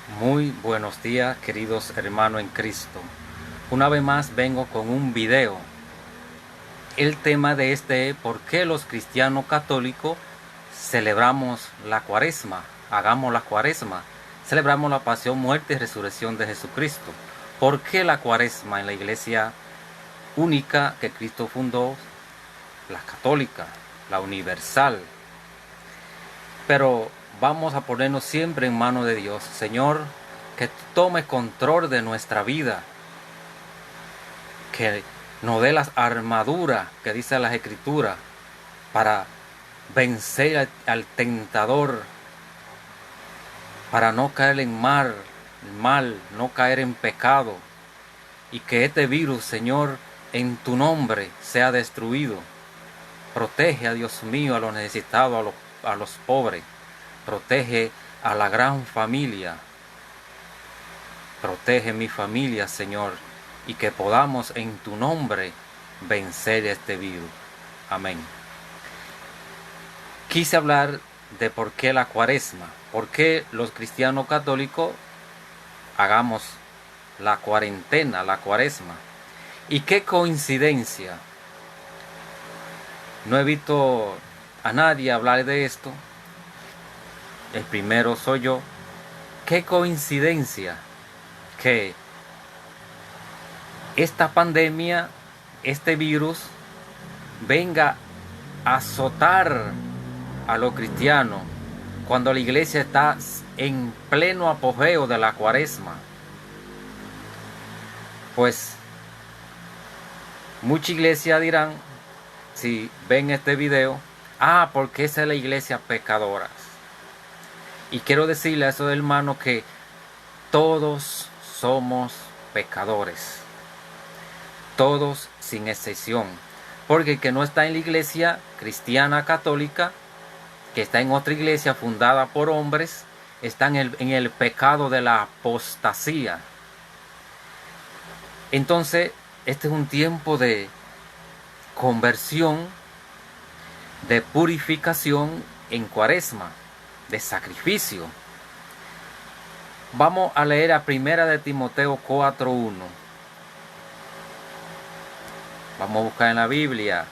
Muy buenos días, queridos hermanos en Cristo. Una vez más vengo con un video. El tema de este es ¿por qué los cristianos católicos celebramos la cuaresma? Hagamos la cuaresma. Celebramos la pasión, muerte y resurrección de Jesucristo. ¿Por qué la cuaresma en la iglesia única que Cristo fundó? La católica, la universal. Pero vamos a ponernos siempre en manos de Dios. Señor, que tome control de nuestra vida, que nos dé las armaduras que dice las Escrituras para vencer al tentador, para no caer en mal, no caer en pecado, y que este virus, Señor, en tu nombre sea destruido. Protege a Dios mío, a los necesitados, a los pobres. Protege a la gran familia. Protege mi familia, Señor, y que podamos en tu nombre vencer este virus. Amén. Quise hablar de por qué la cuaresma, por qué los cristianos católicos hagamos la cuarentena, la cuaresma. Y qué coincidencia. No he visto a nadie hablar de esto. El primero soy yo. Qué coincidencia que esta pandemia, este virus, venga a azotar a los cristianos cuando la iglesia está en pleno apogeo de la cuaresma. Pues muchas iglesias dirán, si ven este video, porque esa es la iglesia pecadora. Y quiero decirle a esos hermanos que todos somos pecadores. Todos sin excepción. Porque el que no está en la iglesia cristiana católica, que está en otra iglesia fundada por hombres, está en el pecado de la apostasía. Entonces, este es un tiempo de conversión, de purificación en cuaresma, de sacrificio. Vamos a leer a 1 de Timoteo 4:1. Vamos a buscar en la Biblia.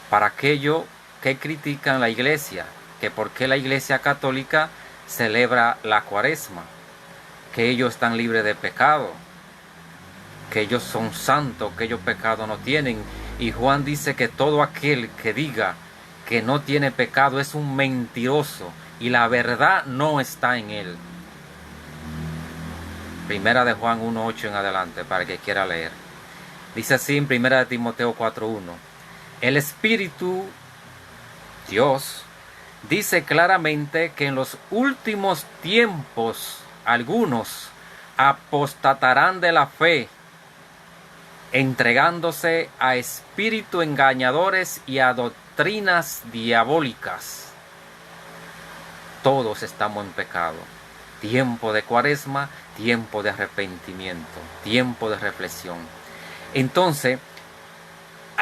Para aquellos que critican la iglesia, que por qué la iglesia católica celebra la cuaresma, que ellos están libres de pecado, que ellos son santos, que ellos pecado no tienen. Y Juan dice que todo aquel que diga que no tiene pecado es un mentiroso y la verdad no está en él. Primera de Juan 1:8 en adelante, para el que quiera leer. Dice así en 1 de Timoteo 4:1. El Espíritu, Dios, dice claramente que en los últimos tiempos algunos apostatarán de la fe, entregándose a espíritus engañadores y a doctrinas diabólicas. Todos estamos en pecado. Tiempo de cuaresma, tiempo de arrepentimiento, tiempo de reflexión. Entonces,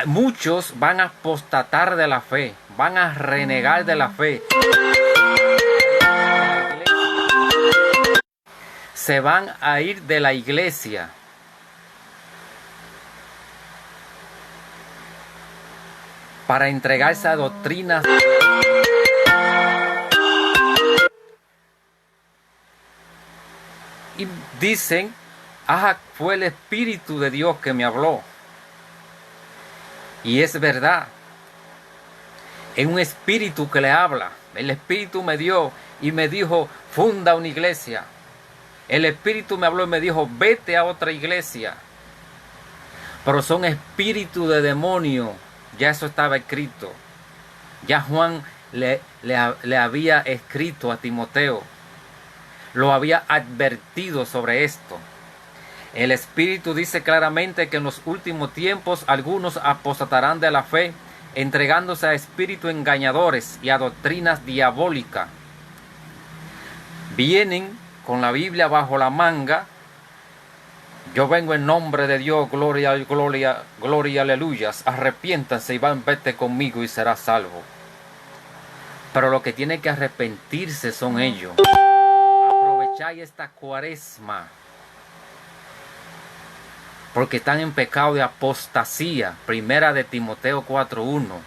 muchos van a apostatar de la fe, van a renegar de la fe. Se van a ir de la iglesia. Para entregarse a doctrinas y dicen, fue el Espíritu de Dios que me habló. Y es verdad, es un espíritu que le habla. El Espíritu me dio y me dijo, funda una iglesia. El Espíritu me habló y me dijo, vete a otra iglesia. Pero son espíritus de demonio. Ya eso estaba escrito. Ya Juan le había escrito a Timoteo. Lo había advertido sobre esto. El Espíritu dice claramente que en los últimos tiempos algunos apostatarán de la fe, entregándose a espíritus engañadores y a doctrinas diabólicas. Vienen con la Biblia bajo la manga. Yo vengo en nombre de Dios, gloria, gloria, gloria, aleluyas. Arrepiéntanse y vete conmigo y serás salvo. Pero lo que tiene que arrepentirse son ellos. aprovecháis esta cuaresma, porque están en pecado de apostasía. Primera de Timoteo 4:1.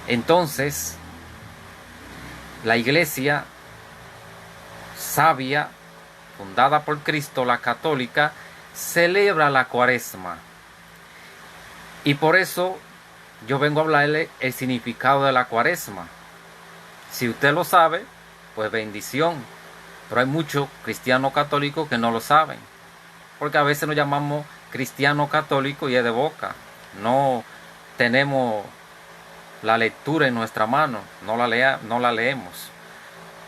Entonces, la iglesia sabia, fundada por Cristo, la católica, celebra la cuaresma. Y por eso yo vengo a hablarle el significado de la cuaresma. Si usted lo sabe, pues bendición. Pero hay muchos cristianos católicos que no lo saben. Porque a veces nos llamamos cristianos católicos y es de boca. No tenemos la lectura en nuestra mano, no la leemos.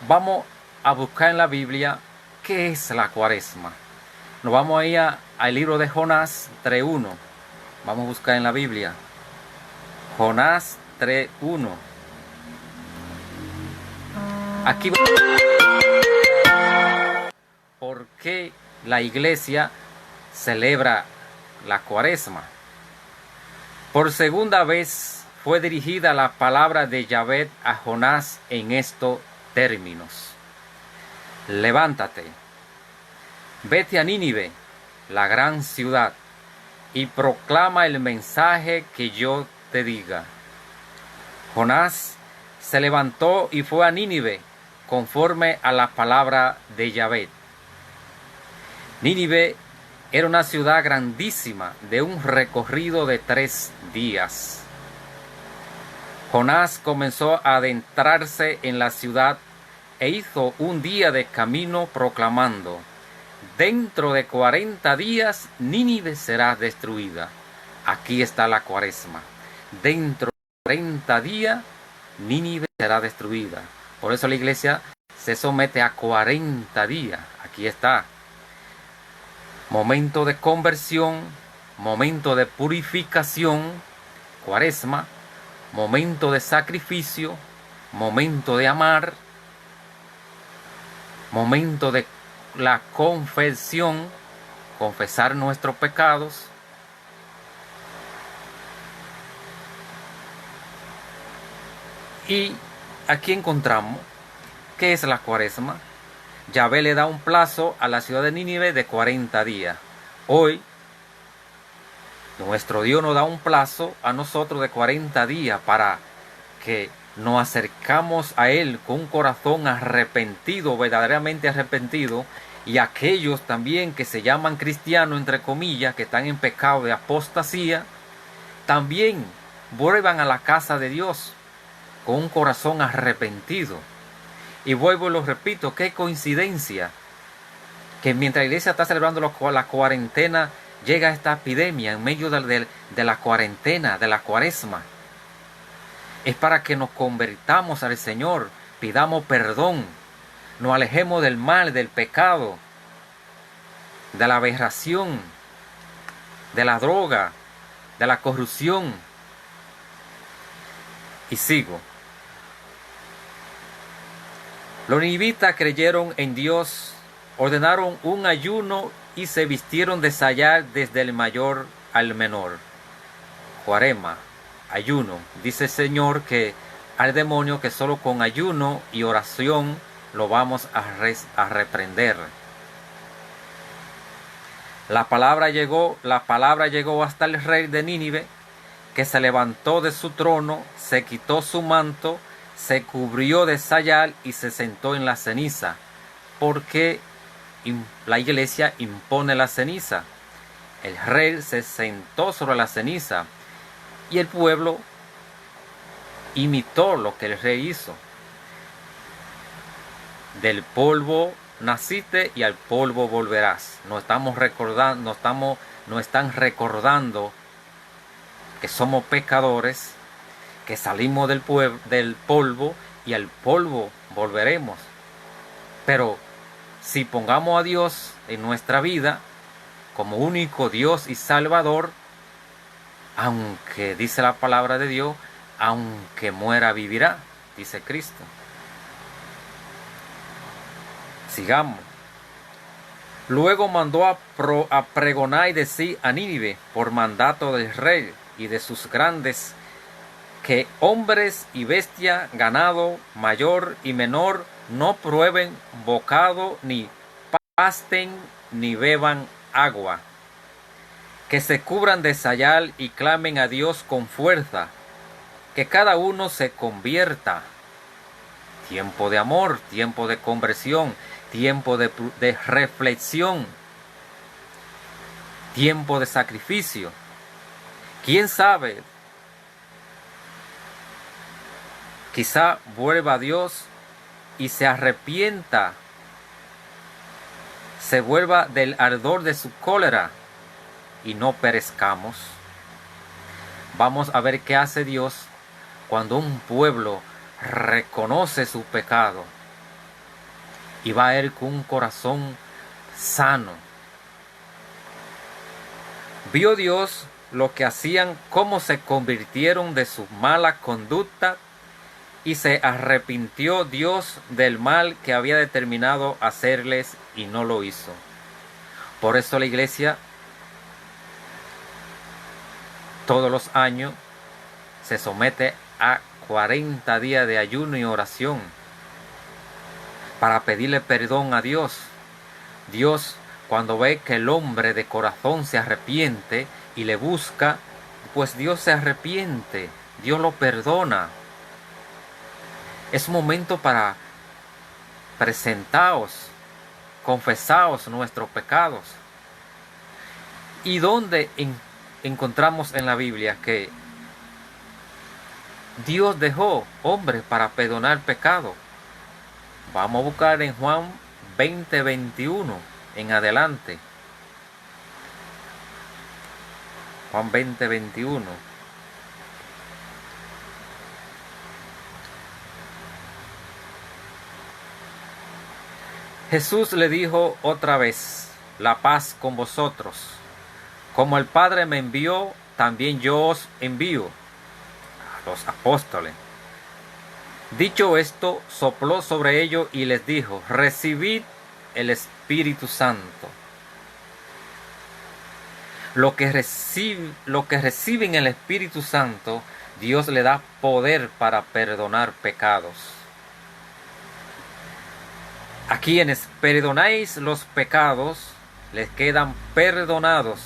Vamos a buscar en la Biblia qué es la cuaresma. Nos vamos a ir al libro de Jonás 3:1. Vamos a buscar en la Biblia. Jonás 3:1. Aquí ¿por qué la iglesia celebra la cuaresma? Por segunda vez fue dirigida la palabra de Yahvé a Jonás en estos términos: levántate, vete a Nínive, la gran ciudad, y proclama el mensaje que yo te diga. Jonás se levantó y fue a Nínive conforme a la palabra de Yahvé. Nínive era una ciudad grandísima de un recorrido de 3 días. Jonás comenzó a adentrarse en la ciudad e hizo un día de camino proclamando: dentro de 40 días Nínive será destruida. Aquí está la cuaresma. Dentro de 40 días Nínive será destruida. Por eso la iglesia se somete a 40 días. Aquí está. Momento de conversión, momento de purificación, cuaresma, momento de sacrificio, momento de amar, momento de la confesión, confesar nuestros pecados. Y aquí encontramos qué es la cuaresma. Yahvé le da un plazo a la ciudad de Nínive de 40 días. Hoy, nuestro Dios nos da un plazo a nosotros de 40 días para que nos acercamos a Él con un corazón arrepentido, verdaderamente arrepentido, y aquellos también que se llaman cristianos, entre comillas, que están en pecado de apostasía, también vuelvan a la casa de Dios con un corazón arrepentido. Y vuelvo y lo repito, qué coincidencia que mientras la iglesia está celebrando la cuarentena, llega esta epidemia en medio de la cuarentena, de la cuaresma. Es para que nos convertamos al Señor, pidamos perdón, nos alejemos del mal, del pecado, de la aberración, de la droga, de la corrupción. Y sigo. Los ninivitas creyeron en Dios, ordenaron un ayuno y se vistieron de sayal desde el mayor al menor. Cuaresma, ayuno. Dice el Señor que al demonio que solo con ayuno y oración lo vamos a reprender. La palabra llegó hasta el rey de Nínive, que se levantó de su trono, se quitó su manto, se cubrió de sayal y se sentó en la ceniza, porque la iglesia impone la ceniza. El rey se sentó sobre la ceniza y el pueblo imitó lo que el rey hizo. Del polvo naciste y al polvo volverás. Nos están recordando que somos pecadores, que salimos del polvo y al polvo volveremos. Pero si pongamos a Dios en nuestra vida como único Dios y Salvador, aunque dice la palabra de Dios, aunque muera vivirá, dice Cristo. Sigamos. Luego mandó a pregonar y decir a Nínive por mandato del rey y de sus grandes, que hombres y bestia, ganado, mayor y menor, no prueben bocado, ni pasten, ni beban agua. Que se cubran de sayal y clamen a Dios con fuerza. Que cada uno se convierta. Tiempo de amor, tiempo de conversión, tiempo de reflexión, tiempo de sacrificio. ¿Quién sabe? Quizá vuelva a Dios y se arrepienta, se vuelva del ardor de su cólera y no perezcamos. Vamos a ver qué hace Dios cuando un pueblo reconoce su pecado y va a ir con un corazón sano. Vio Dios lo que hacían, cómo se convirtieron de su mala conducta, y se arrepintió Dios del mal que había determinado hacerles y no lo hizo. Por eso la iglesia todos los años se somete a 40 días de ayuno y oración para pedirle perdón a Dios. Dios, cuando ve que el hombre de corazón se arrepiente y le busca, pues Dios se arrepiente, Dios lo perdona. Es un momento para presentaos, confesaos nuestros pecados. ¿Y dónde encontramos en la Biblia que Dios dejó hombres para perdonar pecado? Vamos a buscar en Juan 20:21 en adelante. Juan 20:21. Jesús le dijo otra vez: la paz con vosotros. Como el Padre me envió, también yo os envío. A los apóstoles. Dicho esto, sopló sobre ellos y les dijo: recibid el Espíritu Santo. Lo que reciben el Espíritu Santo, Dios le da poder para perdonar pecados. A quienes perdonáis los pecados, les quedan perdonados.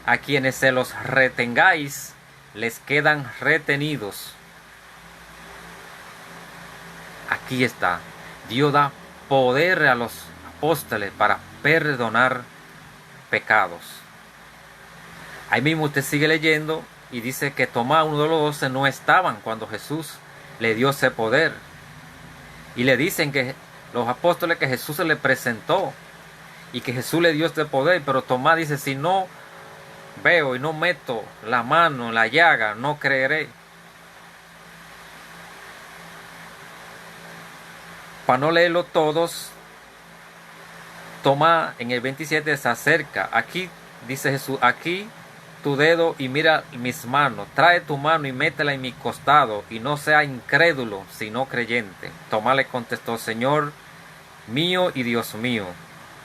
A quienes se los retengáis, les quedan retenidos. Aquí está. Dios da poder a los apóstoles para perdonar pecados. Ahí mismo usted sigue leyendo y dice que Tomás, uno de los 12, no estaban cuando Jesús le dio ese poder. Y le dicen que los apóstoles que Jesús se le presentó y que Jesús le dio este poder, pero Tomás dice: si no veo y no meto la mano en la llaga, no creeré. Para no leerlo todos, Tomás en el 27 se acerca. Aquí dice Jesús: aquí tu dedo y mira mis manos. Trae tu mano y métela en mi costado, y no sea incrédulo, sino creyente. Tomás le contestó: Señor mío y Dios mío.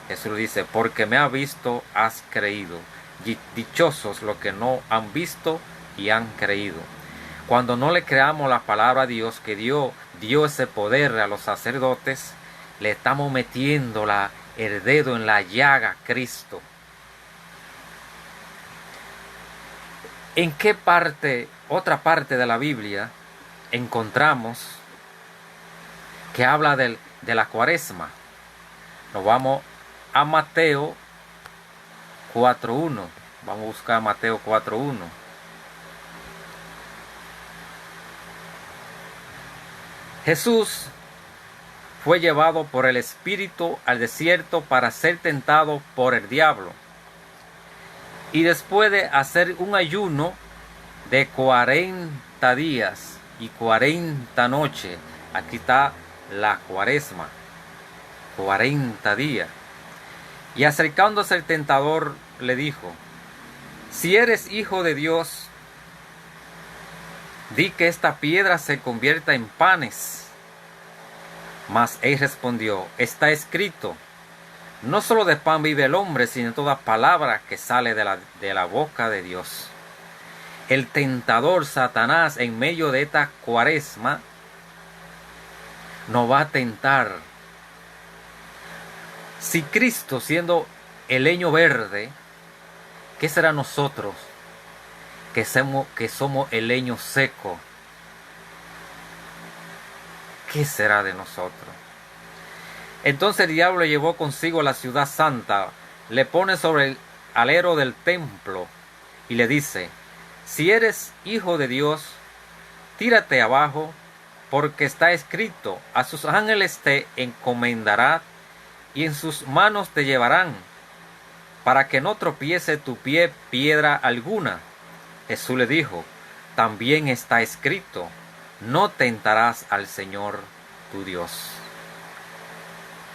Jesús le dice: porque me has visto, has creído. Dichosos los que no han visto y han creído. Cuando no le creamos la palabra a Dios, que dio ese poder a los sacerdotes, le estamos metiendo el dedo en la llaga a Cristo. ¿En qué parte, otra parte de la Biblia, encontramos que habla de la Cuaresma? Nos vamos a Mateo 4:1. Vamos a buscar Mateo 4:1. Jesús fue llevado por el Espíritu al desierto para ser tentado por el diablo. Y después de hacer un ayuno de 40 días y 40 noches, aquí está la Cuaresma, 40 días. Y acercándose el tentador le dijo: si eres hijo de Dios, di que esta piedra se convierta en panes. Mas él respondió: está escrito, no solo de pan vive el hombre, sino de toda palabra que sale de la boca de Dios. El tentador Satanás, en medio de esta Cuaresma, nos va a tentar Si Cristo, siendo el leño verde, ¿qué será nosotros que somos el leño seco? ¿Qué será de nosotros? Entonces el diablo llevó consigo a la ciudad santa, le pone sobre el alero del templo y le dice: si eres hijo de Dios, tírate abajo, porque está escrito: a sus ángeles te encomendará y en sus manos te llevarán, para que no tropiece tu pie piedra alguna. Jesús le dijo: también está escrito: no tentarás al Señor tu Dios.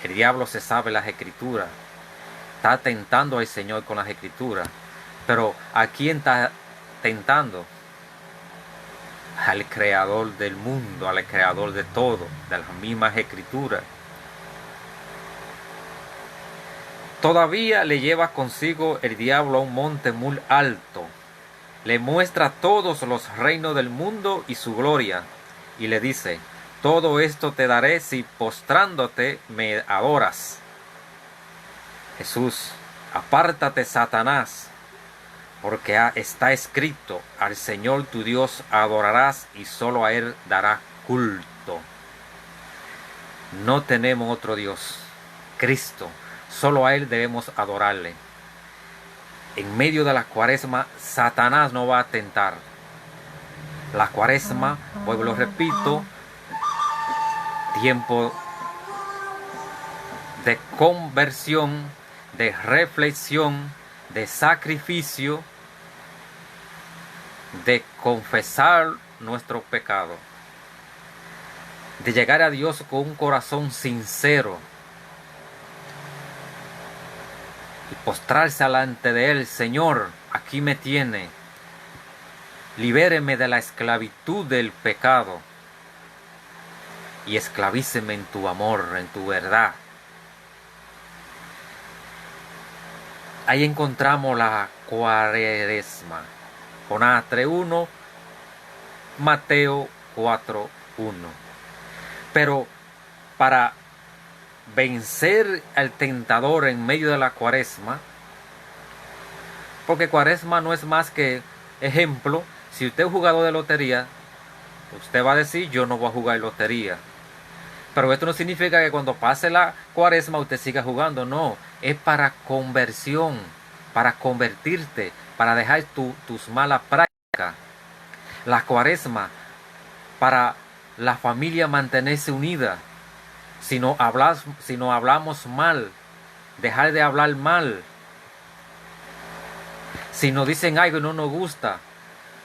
El diablo se sabe las escrituras, está tentando al Señor con las escrituras, pero ¿a quién está tentando? Al creador del mundo, al creador de todo, de las mismas escrituras. Todavía le lleva consigo el diablo a un monte muy alto, le muestra todos los reinos del mundo y su gloria, y le dice: todo esto te daré si postrándote me adoras. Jesús: apártate, Satanás, porque está escrito: al Señor tu Dios adorarás y solo a Él darás culto. No tenemos otro Dios, Cristo, solo a Él debemos adorarle. En medio de la cuaresma, Satanás no va a tentar. La cuaresma, vuelvo lo repito, tiempo de conversión, de reflexión, de sacrificio, de confesar nuestro pecado, de llegar a Dios con un corazón sincero y postrarse delante de Él: Señor, aquí me tiene, libéreme de la esclavitud del pecado y esclavíceme en tu amor, en tu verdad. Ahí encontramos la cuaresma. Jonás 3:1, Mateo 4:1. Pero para vencer al tentador en medio de la cuaresma, porque cuaresma no es más que ejemplo. Si usted es jugador de lotería, usted va a decir: yo no voy a jugar lotería. Pero esto no significa que cuando pase la cuaresma usted siga jugando. No, es para conversión, para convertirte, para dejar tus malas prácticas. La cuaresma para la familia mantenerse unida. Si no hablamos mal, dejar de hablar mal. Si nos dicen algo y no nos gusta,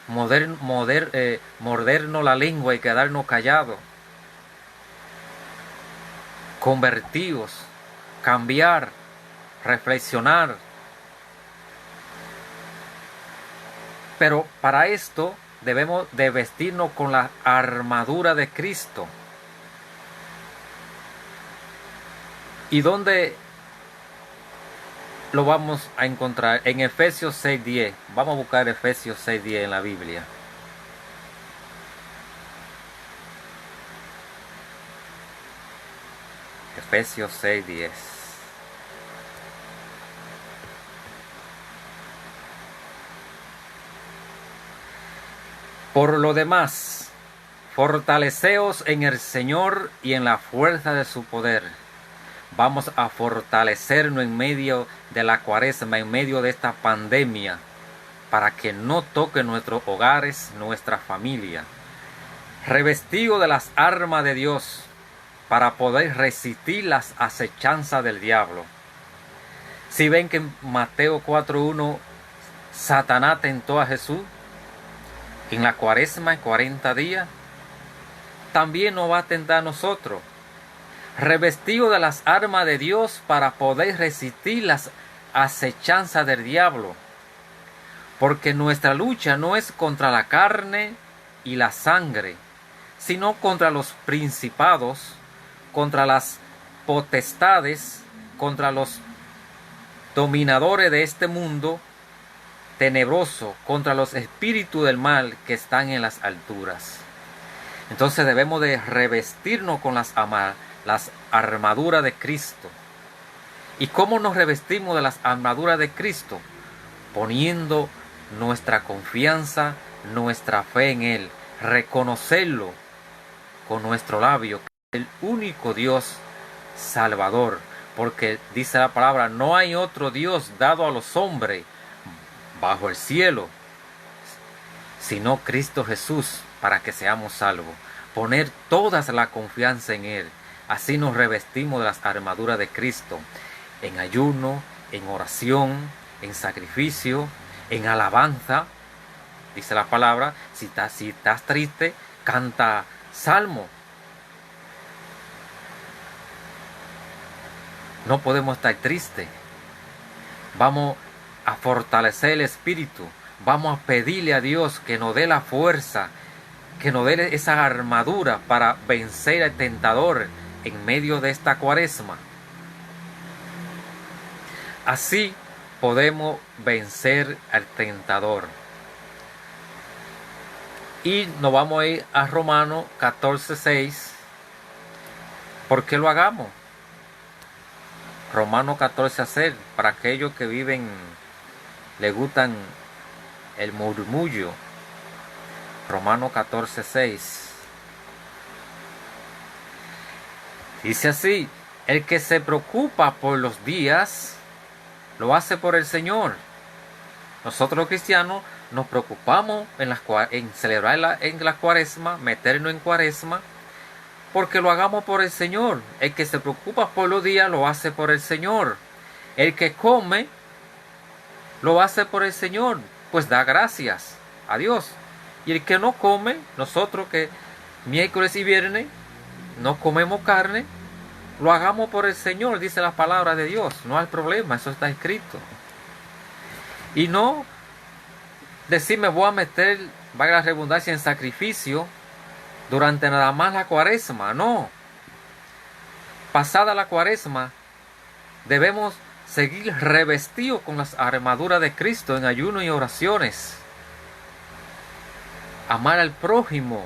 mordernos la lengua y quedarnos callados. Convertidos, cambiar, reflexionar. Pero para esto debemos de vestirnos con la armadura de Cristo. ¿Y dónde lo vamos a encontrar? En Efesios 6:10. Vamos a buscar Efesios 6:10 en la Biblia. Efesios 6:10. Por lo demás, fortaleceos en el Señor y en la fuerza de su poder. Vamos a fortalecernos en medio de la cuaresma, en medio de esta pandemia, para que no toque nuestros hogares, nuestra familia. Revestido de las armas de Dios, para poder resistir las acechanzas del diablo. Si ven que en Mateo 4:1 Satanás tentó a Jesús en la cuaresma, en 40 días, también nos va a tentar a nosotros. Revestido de las armas de Dios para poder resistir las acechanzas del diablo. Porque nuestra lucha no es contra la carne y la sangre, sino contra los principados, contra las potestades, contra los dominadores de este mundo tenebroso, contra los espíritus del mal que están en las alturas. Entonces debemos de revestirnos con las armaduras de Cristo. ¿Y cómo nos revestimos de las armaduras de Cristo? Poniendo nuestra confianza, nuestra fe en Él, reconocerlo con nuestro labio, que es el único Dios Salvador, porque dice la palabra, no hay otro Dios dado a los hombres bajo el cielo, sino Cristo Jesús, para que seamos salvos. Poner toda la confianza en Él, así nos revestimos de las armaduras de Cristo, en ayuno, en oración, en sacrificio, en alabanza. Dice la palabra, si estás triste, canta salmo. No podemos estar tristes. Vamos a fortalecer el espíritu. Vamos a pedirle a Dios que nos dé la fuerza, que nos dé esa armadura para vencer al tentador en medio de esta cuaresma. Así podemos vencer al tentador. Y nos vamos a ir a Romanos 14:6. ¿Por qué lo hagamos? Romanos 14:6, para aquellos que viven, le gustan el murmullo. Romanos 14:6. Dice así: el que se preocupa por los días, lo hace por el Señor. Nosotros los cristianos nos preocupamos en celebrar en la cuaresma, meternos en cuaresma, porque lo hagamos por el Señor. El que se preocupa por los días, lo hace por el Señor. El que come, lo hace por el Señor, pues da gracias a Dios. Y el que no come, nosotros que miércoles y viernes no comemos carne, lo hagamos por el Señor, dice la palabra de Dios. No hay problema, eso está escrito. Y no decir, me voy a meter, valga la redundancia, en sacrificio durante nada más la cuaresma. No. Pasada la cuaresma, debemos seguir revestidos con las armaduras de Cristo en ayuno y oraciones. Amar al prójimo.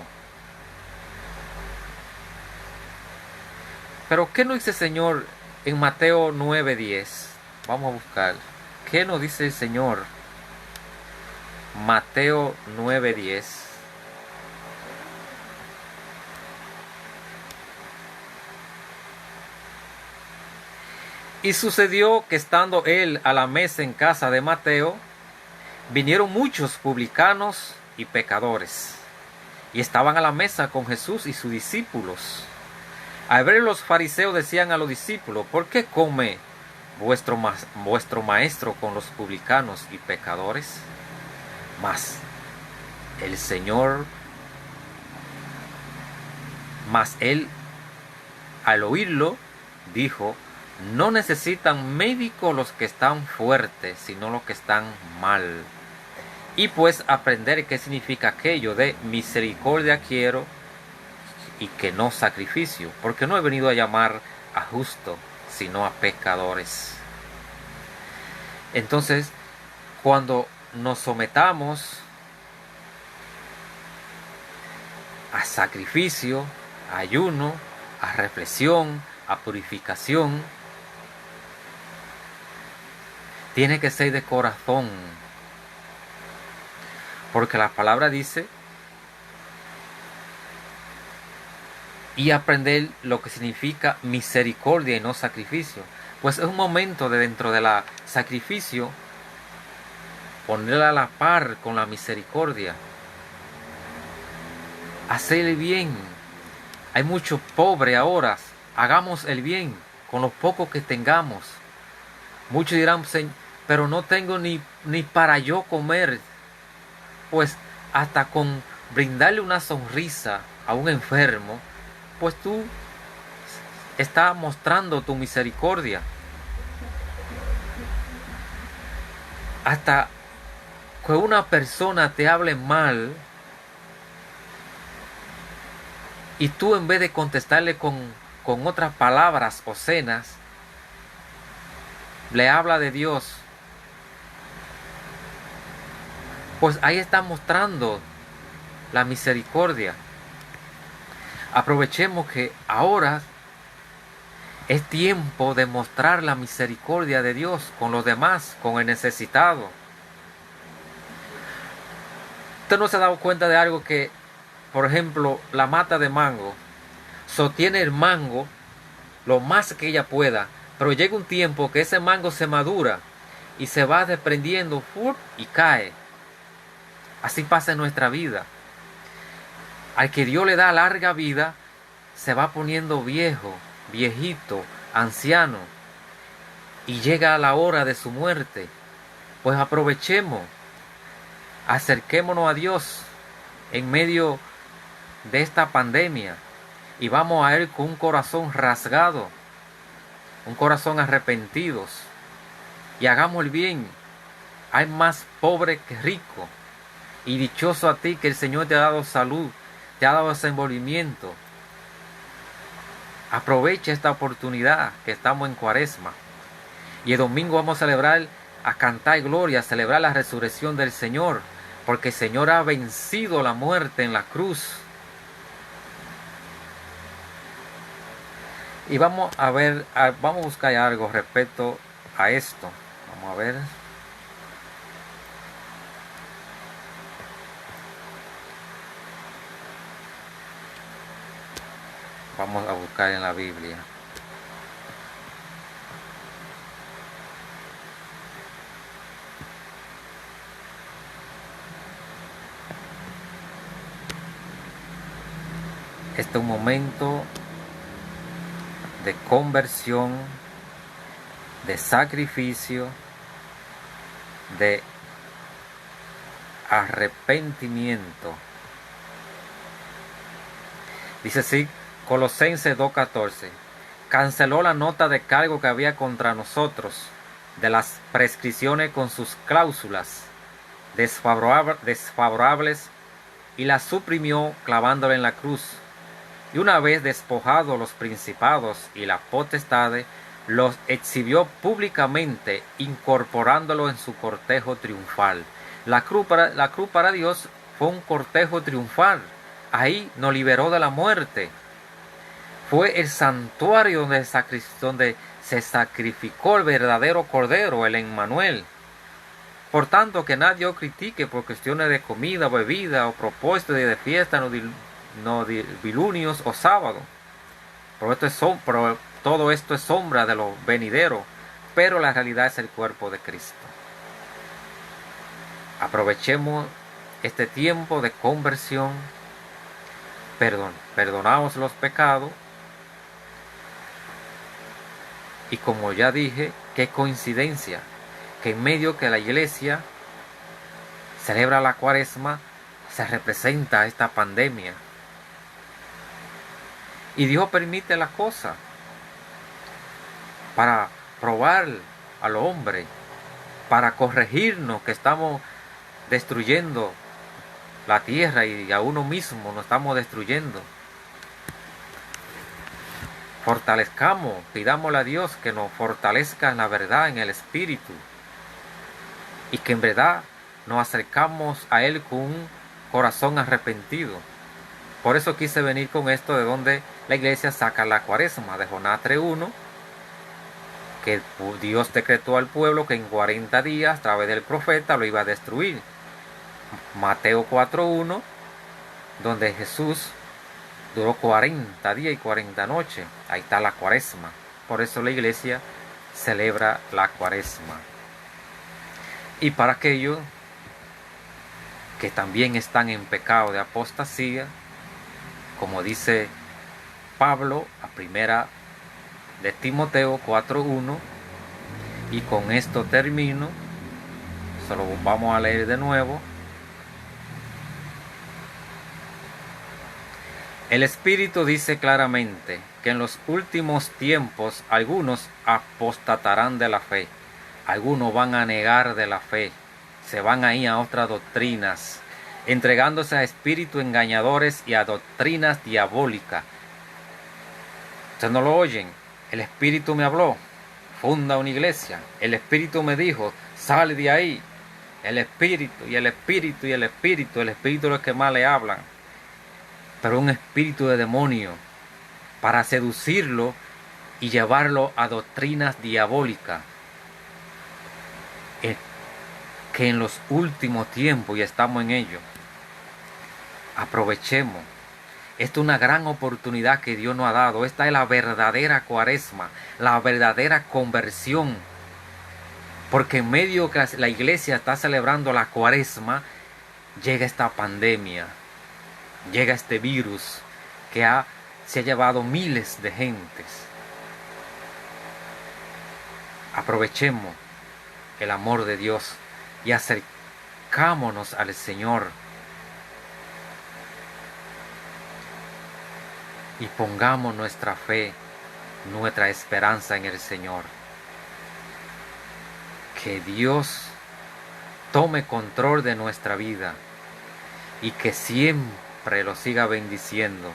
Pero ¿qué nos dice el Señor en Mateo 9:10? Vamos a buscar. ¿Qué nos dice el Señor? Mateo 9:10. Y sucedió que estando él a la mesa en casa de Mateo, vinieron muchos publicanos y pecadores, y estaban a la mesa con Jesús y sus discípulos. Al ver los fariseos decían a los discípulos, ¿por qué come vuestro maestro con los publicanos y pecadores? Mas él, al oírlo, dijo, no necesitan médicos los que están fuertes, sino los que están mal. Y pues aprender qué significa aquello de misericordia quiero y que no sacrificio, porque no he venido a llamar a justos, sino a pecadores. Entonces, cuando nos sometamos a sacrificio, a ayuno, a reflexión, a purificación, tiene que ser de corazón, porque la palabra dice, y aprender lo que significa misericordia y no sacrificio. Pues es un momento de dentro de la sacrificio ponerla a la par con la misericordia, hacer el bien. Hay muchos pobres ahora, hagamos el bien con lo poco que tengamos. Muchos dirán, pero no tengo ni para yo comer. Pues hasta con brindarle una sonrisa a un enfermo, pues tú estás mostrando tu misericordia. Hasta que una persona te hable mal y tú, en vez de contestarle con otras palabras obscenas, le habla de Dios, pues ahí está mostrando la misericordia. Aprovechemos que ahora Es tiempo de mostrar la misericordia de Dios con los demás, con el necesitado. ¿Usted no se ha dado cuenta de algo que, por ejemplo, la mata de mango sostiene el mango lo más que ella pueda, pero llega un tiempo que ese mango se madura y se va desprendiendo y cae? Así pasa en nuestra vida. Al que Dios le da larga vida, se va poniendo viejo, viejito, anciano, y llega la hora de su muerte. Pues aprovechemos, acerquémonos a Dios en medio de esta pandemia y vamos a Él con un corazón rasgado, un corazón arrepentidos, y hagamos el bien. Hay más pobre que rico, y dichoso a ti que el Señor te ha dado salud, te ha dado desenvolvimiento. Aprovecha esta oportunidad que estamos en Cuaresma, y el domingo vamos a celebrar, a cantar gloria, a celebrar la resurrección del Señor, porque el Señor ha vencido la muerte en la cruz. Y vamos a ver, vamos a buscar algo respecto a esto. Vamos a ver. Vamos a buscar en la Biblia. Este es un momento de conversión, de sacrificio, de arrepentimiento. Dice así, Colosenses 2:14. Canceló la nota de cargo que había contra nosotros, de las prescripciones con sus cláusulas desfavorables, y la suprimió clavándola en la cruz. Y una vez despojados los principados y las potestades, los exhibió públicamente, incorporándolo en su cortejo triunfal. La cruz para Dios fue un cortejo triunfal. Ahí nos liberó de la muerte. Fue el santuario donde se sacrificó el verdadero Cordero, el Emmanuel. Por tanto, que nadie os critique por cuestiones de comida, bebida o propósito de fiesta, no de vilunios o sábado. Todo esto es sombra de lo venidero, pero la realidad es el cuerpo de Cristo. Aprovechemos este tiempo de conversión, perdonamos los pecados, y como ya dije, qué coincidencia que en medio que la iglesia celebra la Cuaresma, se representa esta pandemia. Y Dios permite la cosa para probar al hombre, para corregirnos que estamos destruyendo la tierra y a uno mismo nos estamos destruyendo. Fortalezcamos, pidámosle a Dios que nos fortalezca en la verdad, en el espíritu, y que en verdad nos acercamos a Él con un corazón arrepentido. Por eso quise venir con esto de donde la iglesia saca la Cuaresma, de Jonás 3:1, que Dios decretó al pueblo que en 40 días a través del profeta lo iba a destruir. Mateo 4:1, donde Jesús duró 40 días y 40 noches. Ahí está la Cuaresma. Por eso la iglesia celebra la Cuaresma. Y para aquellos que también están en pecado de apostasía, como dice Pablo a primera de Timoteo 4:1, y con esto termino, solo vamos a leer de nuevo. El Espíritu dice claramente que en los últimos tiempos algunos apostatarán de la fe, algunos van a negar de la fe, se van a ir a otras doctrinas, entregándose a espíritus engañadores y a doctrinas diabólicas. Ustedes no lo oyen, el Espíritu me habló, funda una iglesia, el Espíritu me dijo, sale de ahí, el Espíritu y el Espíritu y el Espíritu es lo que más le hablan. Pero un espíritu de demonio, para seducirlo, y llevarlo a doctrinas diabólicas, que en los últimos tiempos, y estamos en ello, aprovechemos. Esta es una gran oportunidad que Dios nos ha dado. Esta es la verdadera cuaresma, la verdadera conversión. Porque en medio que la iglesia está celebrando la cuaresma, llega esta pandemia, llega este virus que se ha llevado miles de gentes. Aprovechemos el amor de Dios y acercámonos al Señor. Y pongamos nuestra fe, nuestra esperanza en el Señor. Que Dios tome control de nuestra vida y que siempre lo siga bendiciendo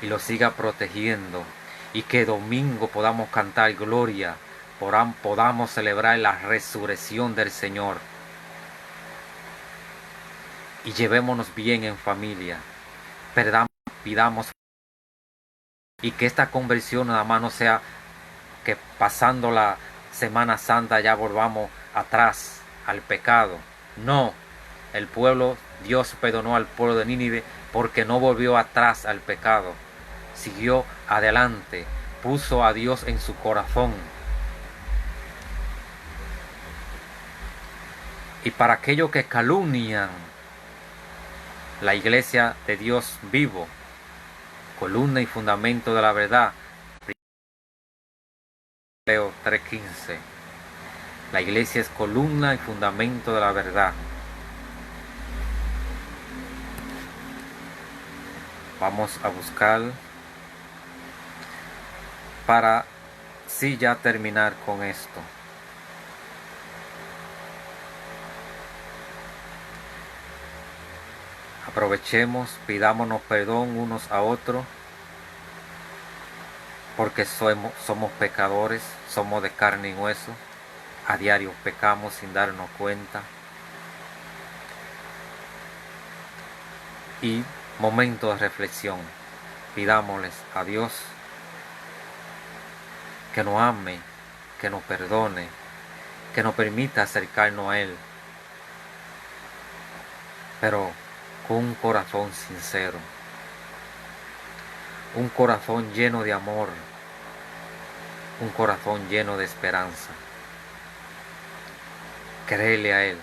y lo siga protegiendo, y que domingo podamos cantar gloria, podamos celebrar la resurrección del Señor, y llevémonos bien en familia, pidamos, y que esta conversión nada más no sea que pasando la Semana Santa ya volvamos atrás al pecado. No, el pueblo, Dios perdonó al pueblo de Nínive porque no volvió atrás al pecado, siguió adelante, puso a Dios en su corazón. Y para aquellos que calumnian la iglesia de Dios vivo, columna y fundamento de la verdad, Leo 3:15, la iglesia es columna y fundamento de la verdad. Vamos a buscar para sí ya terminar con esto. Aprovechemos, pidámonos perdón unos a otros, porque somos pecadores, somos de carne y hueso, a diario pecamos sin darnos cuenta. Y momento de reflexión, pidámosles a Dios que nos ame, que nos perdone, que nos permita acercarnos a Él, pero con un corazón sincero, un corazón lleno de amor, un corazón lleno de esperanza. Créele a Él,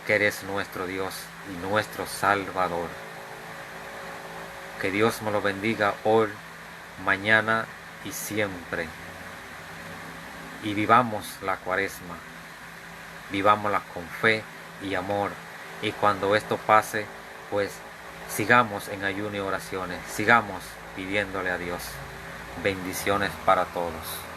que eres nuestro Dios y nuestro Salvador. Que Dios me lo bendiga hoy, mañana y siempre. Y vivamos la cuaresma, vivámosla con fe y amor. Y cuando esto pase, pues sigamos en ayuno y oraciones, sigamos pidiéndole a Dios. Bendiciones para todos.